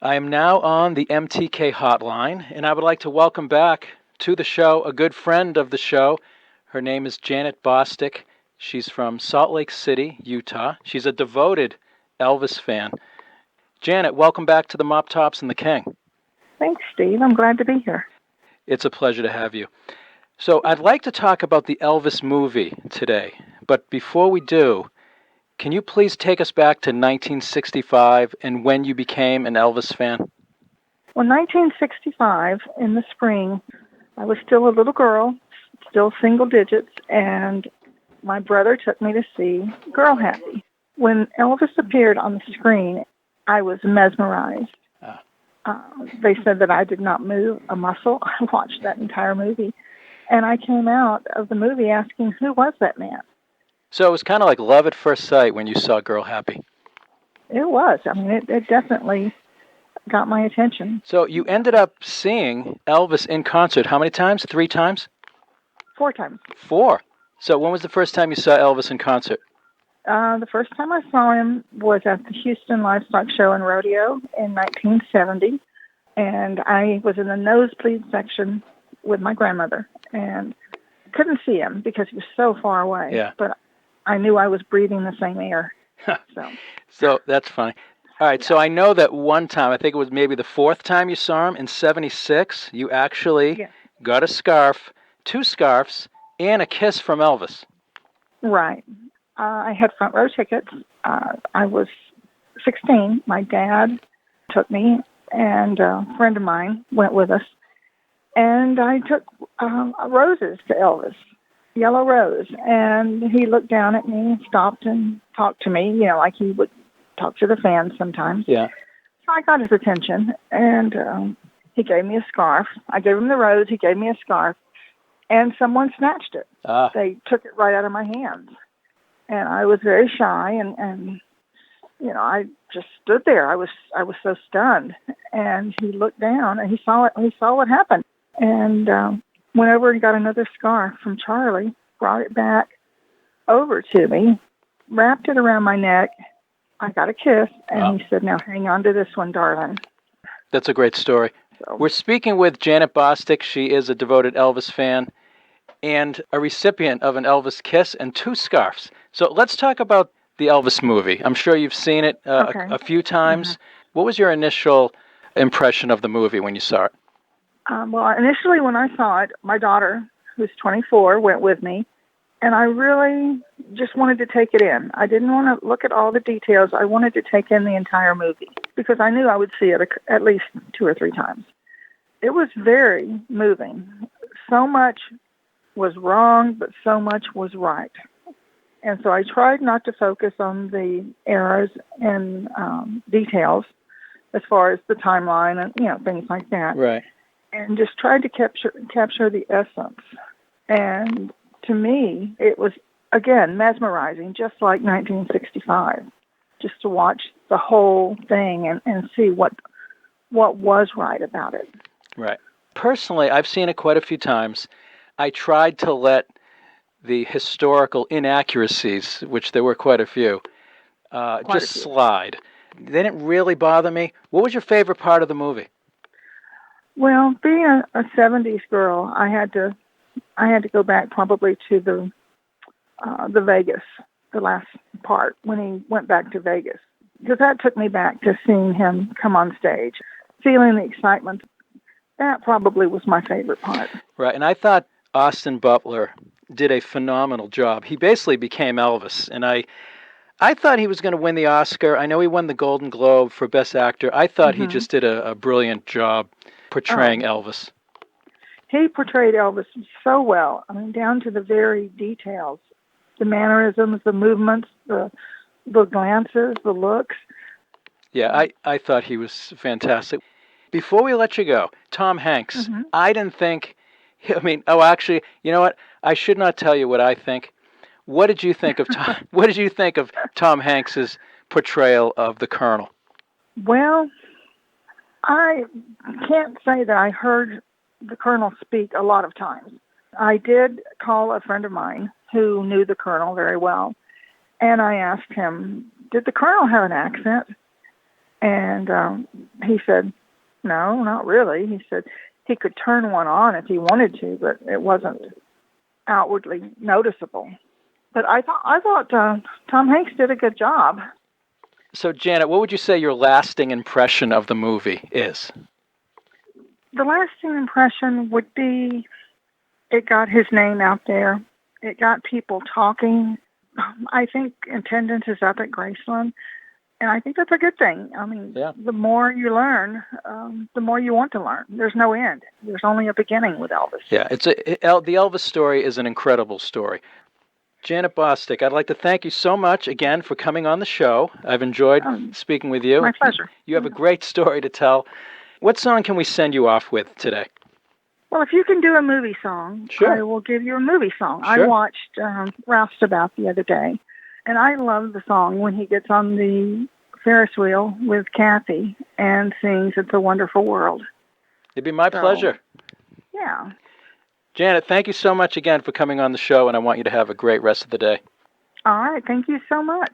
I am now on the MTK hotline, and I would like to welcome back to the show a good friend of the show. Her name is Janet Bostic. She's from Salt Lake City, Utah. She's a devoted Elvis fan. Janet, welcome back to the Mop Tops and the King. Thanks, Steve. I'm glad to be here. It's a pleasure to have you. So I'd like to talk about the Elvis movie today, but before we do, can you please take us back to 1965 and when you became an Elvis fan? Well, 1965, in the spring, I was still a little girl, still single digits, and my brother took me to see Girl Happy. When Elvis appeared on the screen, I was mesmerized. They said that I did not move a muscle. I watched that entire movie, and I came out of the movie asking, who was that man? So it was kind of like love at first sight when you saw Girl Happy. It was. I mean, it definitely got my attention. So you ended up seeing Elvis in concert how many times? 3 times? 4 times. 4. So when was the first time you saw Elvis in concert? The first time I saw him was at the Houston Livestock Show and Rodeo in 1970, and I was in the nosebleed section with my grandmother, and couldn't see him because he was so far away. Yeah. But I knew I was breathing the same air. So that's funny. All right, so I know that one time, I think it was maybe the 4th time you saw him, in 76, you actually got a scarf, 2 scarves, and a kiss from Elvis. Right. I had front row tickets. I was 16. My dad took me, and a friend of mine went with us. And I took roses to Elvis, yellow rose. And he looked down at me, stopped and talked to me, like he would talk to the fans sometimes. Yeah. So I got his attention, and he gave me a scarf. I gave him the rose. He gave me a scarf. And someone snatched it. They took it right out of my hands. And I was very shy, and I just stood there. I was so stunned. And he looked down, and he saw it. He saw what happened, and went over and got another scarf from Charlie, brought it back over to me, wrapped it around my neck. I got a kiss, and he said, "Now hang on to this one, darling." That's a great story. So, we're speaking with Janet Bostic. She is a devoted Elvis fan and a recipient of an Elvis kiss and 2 scarves. So let's talk about the Elvis movie. I'm sure you've seen it a few times. Mm-hmm. What was your initial impression of the movie when you saw it? Well, initially when I saw it, my daughter, who's 24, went with me, and I really just wanted to take it in. I didn't want to look at all the details. I wanted to take in the entire movie because I knew I would see it at least 2 or 3 times. It was very moving. So much was wrong, but so much was right. And so I tried not to focus on the errors and details as far as the timeline and, things like that. Right. And just tried to capture the essence. And to me, it was, again, mesmerizing, just like 1965, just to watch the whole thing and see what was right about it. Right. Personally, I've seen it quite a few times. I tried to let the historical inaccuracies, which there were quite a few, slide. They didn't really bother me. What was your favorite part of the movie? Well, being a 70s girl, I had to go back probably to the Vegas, the last part when he went back to Vegas, because that took me back to seeing him come on stage, feeling the excitement. That probably was my favorite part. Right, and I thought Austin Butler did a phenomenal job. He basically became Elvis, and I thought he was going to win the Oscar. I know he won the Golden Globe for Best Actor. I thought he just did a brilliant job portraying Elvis. He portrayed Elvis so well. I mean, down to the very details, the mannerisms, the movements, the glances, the looks. Yeah, I thought he was fantastic. Before we let you go, Tom Hanks, I didn't think, actually, you know what? I should not tell you what I think. What did you think of Tom Hanks's portrayal of the Colonel? Well, I can't say that I heard the Colonel speak a lot of times. I did call a friend of mine who knew the Colonel very well, and I asked him, did the Colonel have an accent? And he said, no, not really. He said he could turn one on if he wanted to, but it wasn't outwardly noticeable. But I thought Tom Hanks did a good job. So, Janet, what would you say your lasting impression of the movie is? The lasting impression would be it got his name out there. It got people talking. I think attendance is up at Graceland, and I think that's a good thing. I mean, The more you learn, the more you want to learn. There's no end. There's only a beginning with Elvis. Yeah, the Elvis story is an incredible story. Janet Bostic, I'd like to thank you so much again for coming on the show. I've enjoyed speaking with you. My pleasure. You have a great story to tell. What song can we send you off with today? Well, if you can do a movie song, sure. I will give you a movie song. Sure. I watched Ralph Stabout the other day, and I love the song when he gets on the Ferris wheel with Kathy and sings It's a Wonderful World. It'd be my pleasure. Yeah. Janet, thank you so much again for coming on the show, and I want you to have a great rest of the day. All right. Thank you so much.